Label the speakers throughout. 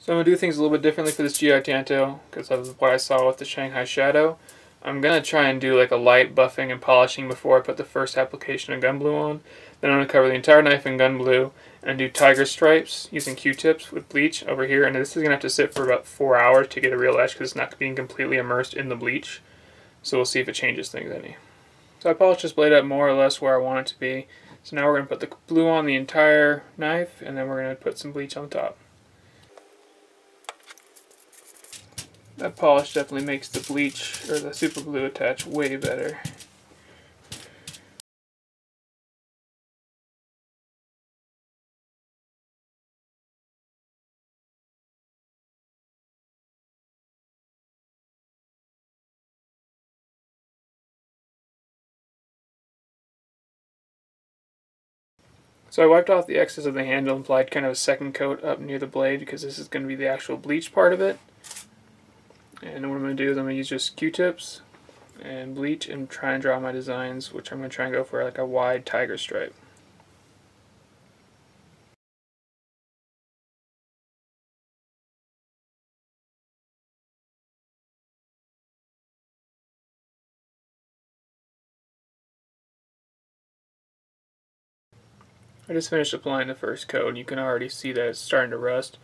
Speaker 1: So I'm going to do things a little bit differently for this GI Tanto because of what I saw with the Shanghai Shadow. I'm going to try and do like a light buffing and polishing before I put the first application of gun blue on. Then I'm going to cover the entire knife in gun blue and do tiger stripes using Q-tips with bleach over here. And this is going to have to sit for about 4 hours to get a real etch because it's not being completely immersed in the bleach. So we'll see if it changes things any. So I polished this blade up more or less where I want it to be. So now we're going to put the blue on the entire knife and then we're going to put some bleach on top. That polish definitely makes the bleach, or the super glue attach way better. So I wiped off the excess of the handle and applied kind of a second coat up near the blade because this is going to be the actual bleach part of it. And what I'm going to do is I'm going to use just Q-tips and bleach and try and draw my designs, which I'm going to try and go for like a wide tiger stripe. I just finished applying the first coat and you can already see that it's starting to rust.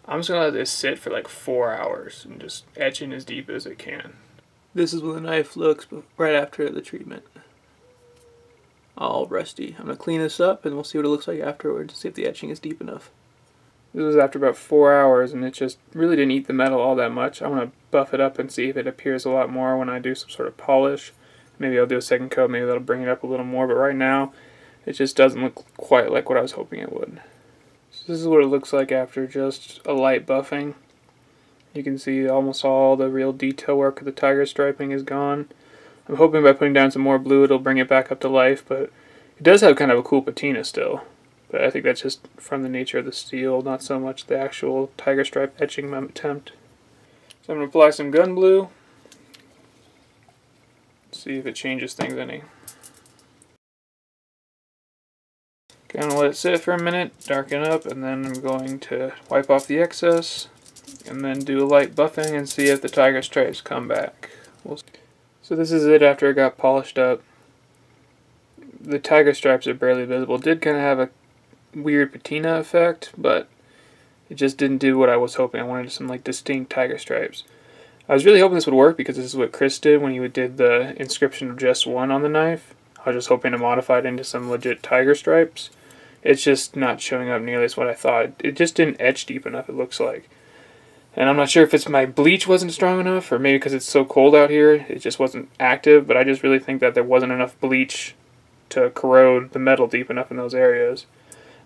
Speaker 1: I'm just going to let this sit for like 4 hours and just etching as deep as it can. This is what the knife looks right after the treatment. All rusty. I'm going to clean this up and we'll see what it looks like afterwards to see if the etching is deep enough. This was after about 4 hours and it just really didn't eat the metal all that much. I want to buff it up and see if it appears a lot more when I do some sort of polish. Maybe I'll do a second coat, maybe that'll bring it up a little more, but right now it just doesn't look quite like what I was hoping it would. So this is what it looks like after just a light buffing. You can see almost all the real detail work of the tiger striping is gone. I'm hoping by putting down some more blue it'll bring it back up to life, but it does have kind of a cool patina still. But I think that's just from the nature of the steel, not so much the actual tiger stripe etching attempt. So I'm going to apply some gun blue. See if it changes things any. Okay, I'm going to let it sit for a minute, darken up, and then I'm going to wipe off the excess. And then do a light buffing and see if the tiger stripes come back. So this is it after it got polished up. The tiger stripes are barely visible. It did kind of have a weird patina effect, but it just didn't do what I was hoping. I wanted some like distinct tiger stripes. I was really hoping this would work because this is what Chris did when he did the inscription of just one on the knife. I was just hoping to modify it into some legit tiger stripes. It's just not showing up nearly as what I thought. It just didn't etch deep enough, it looks like. And I'm not sure if it's my bleach wasn't strong enough, or maybe because it's so cold out here, it just wasn't active, but I just really think that there wasn't enough bleach to corrode the metal deep enough in those areas.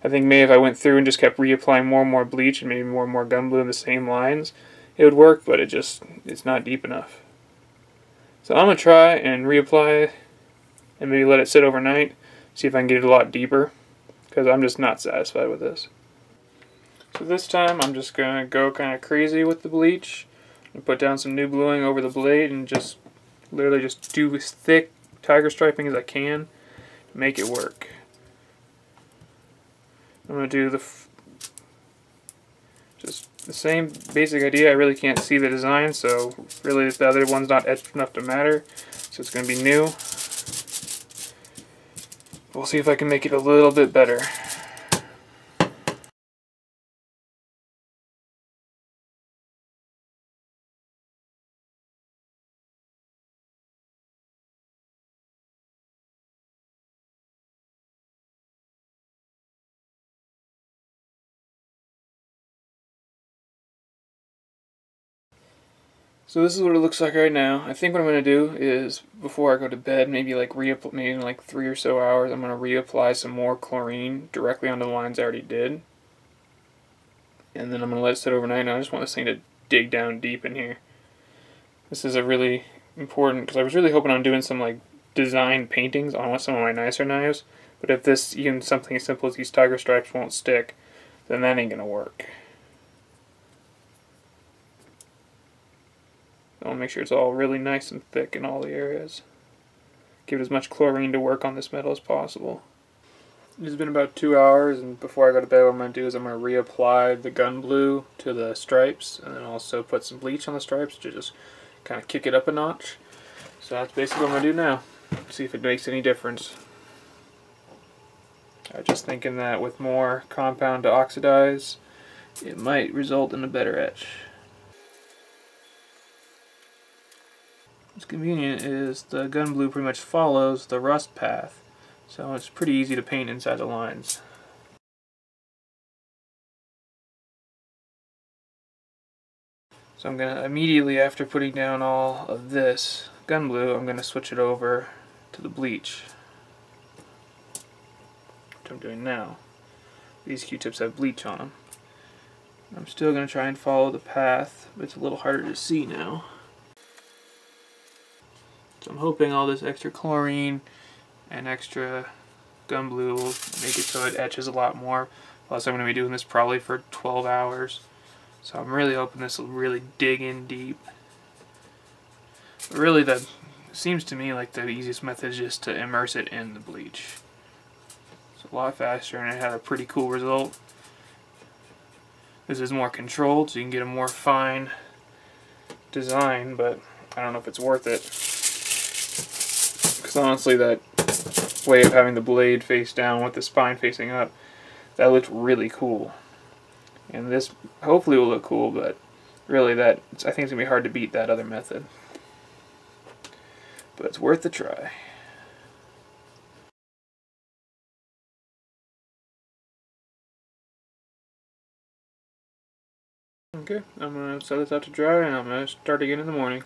Speaker 1: I think maybe if I went through and just kept reapplying more and more bleach and maybe more and more gun blue in the same lines, it would work, but it's not deep enough. So I'm going to try and reapply and maybe let it sit overnight, see if I can get it a lot deeper, because I'm just not satisfied with this. So this time I'm just going to go kind of crazy with the bleach and put down some new bluing over the blade and just literally just do as thick tiger striping as I can to make it work. I'm going to do just the same basic idea. I really can't see the design, so really the other one's not etched enough to matter, so it's going to be new. We'll see if I can make it a little bit better. So this is what it looks like right now. I think what I'm going to do is, before I go to bed, maybe in like 3 or so hours, I'm going to reapply some more chlorine directly onto the lines I already did. And then I'm going to let it sit overnight, and I just want this thing to dig down deep in here. This is a really important, because I was really hoping on doing some like design paintings on some of my nicer knives, but if this, even something as simple as these tiger stripes won't stick, then that ain't going to work. I want to make sure it's all really nice and thick in all the areas. Give it as much chlorine to work on this metal as possible. It's been about 2 hours, and before I go to bed, what I'm going to do is I'm going to reapply the gun blue to the stripes, and then also put some bleach on the stripes to just kind of kick it up a notch. So that's basically what I'm going to do now. See if it makes any difference. I was just thinking that with more compound to oxidize, it might result in a better etch. What's convenient is the gun blue pretty much follows the rust path, so it's pretty easy to paint inside the lines. So I'm going to immediately, after putting down all of this gun blue, I'm going to switch it over to the bleach, which I'm doing now. These Q-tips have bleach on them. I'm still going to try and follow the path, but it's a little harder to see now. So I'm hoping all this extra chlorine and extra gun blue will make it so it etches a lot more. Plus I'm going to be doing this probably for 12 hours. So I'm really hoping this will really dig in deep. But really, that seems to me like the easiest method is just to immerse it in the bleach. It's a lot faster and it had a pretty cool result. This is more controlled, so you can get a more fine design, but I don't know if it's worth it. Because honestly, that way of having the blade face down with the spine facing up, that looked really cool. And this hopefully will look cool, but really I think it's going to be hard to beat that other method. But it's worth a try. Okay, I'm going to set this out to dry and I'm going to start again in the morning.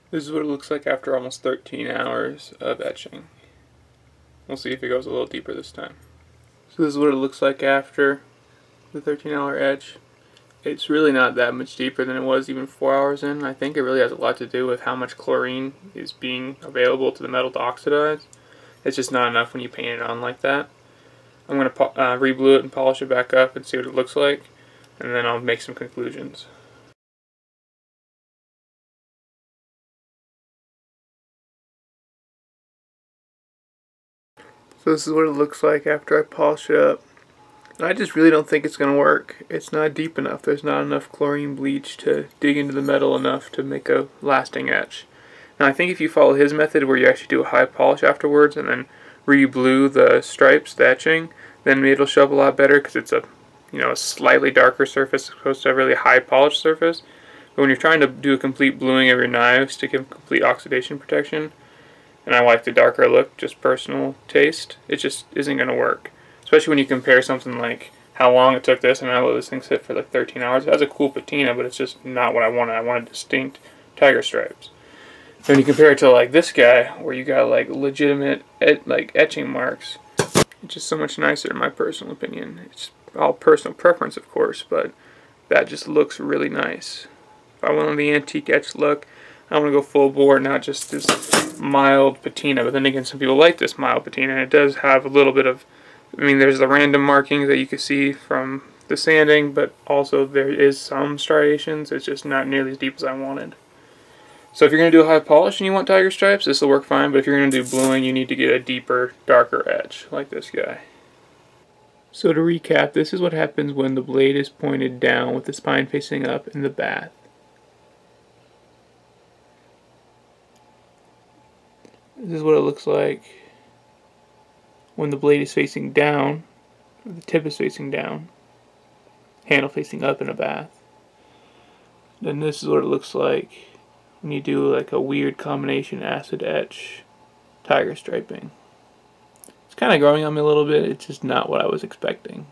Speaker 1: This is what it looks like after almost 13 hours of etching. We'll see if it goes a little deeper this time. So this is what it looks like after the 13-hour etch. It's really not that much deeper than it was even 4 hours in. I think it really has a lot to do with how much chlorine is being available to the metal to oxidize. It's just not enough when you paint it on like that. I'm going to re-blue it and polish it back up and see what it looks like, and then I'll make some conclusions. So this is what it looks like after I polish it up. I just really don't think it's going to work. It's not deep enough. There's not enough chlorine bleach to dig into the metal enough to make a lasting etch. Now I think if you follow his method where you actually do a high polish afterwards and then re-blue the stripes, the etching, then it'll show up a lot better because it's a slightly darker surface as opposed to a really high polished surface. But when you're trying to do a complete bluing of your knives to give complete oxidation protection, and I like the darker look, just personal taste, it just isn't going to work. Especially when you compare something like how long it took this and I let this thing sit for like 13 hours. It has a cool patina, but it's just not what I wanted. I wanted distinct tiger stripes. When you compare it to like this guy, where you got like legitimate etching marks, it's just so much nicer in my personal opinion. It's all personal preference, of course, but that just looks really nice. If I went on the antique etch look, I want to go full bore, not just this mild patina. But then again, some people like this mild patina, and it does have a little bit of, there's the random markings that you can see from the sanding, but also there is some striations. It's just not nearly as deep as I wanted. So if you're going to do a high polish and you want tiger stripes, this will work fine, but if you're going to do bluing, you need to get a deeper, darker etch, like this guy. So to recap, this is what happens when the blade is pointed down with the spine facing up in the bath. This is what it looks like when the blade is facing down, or the tip is facing down, handle facing up in a bath. Then this is what it looks like when you do like a weird combination acid etch tiger striping. It's kind of growing on me a little bit, it's just not what I was expecting.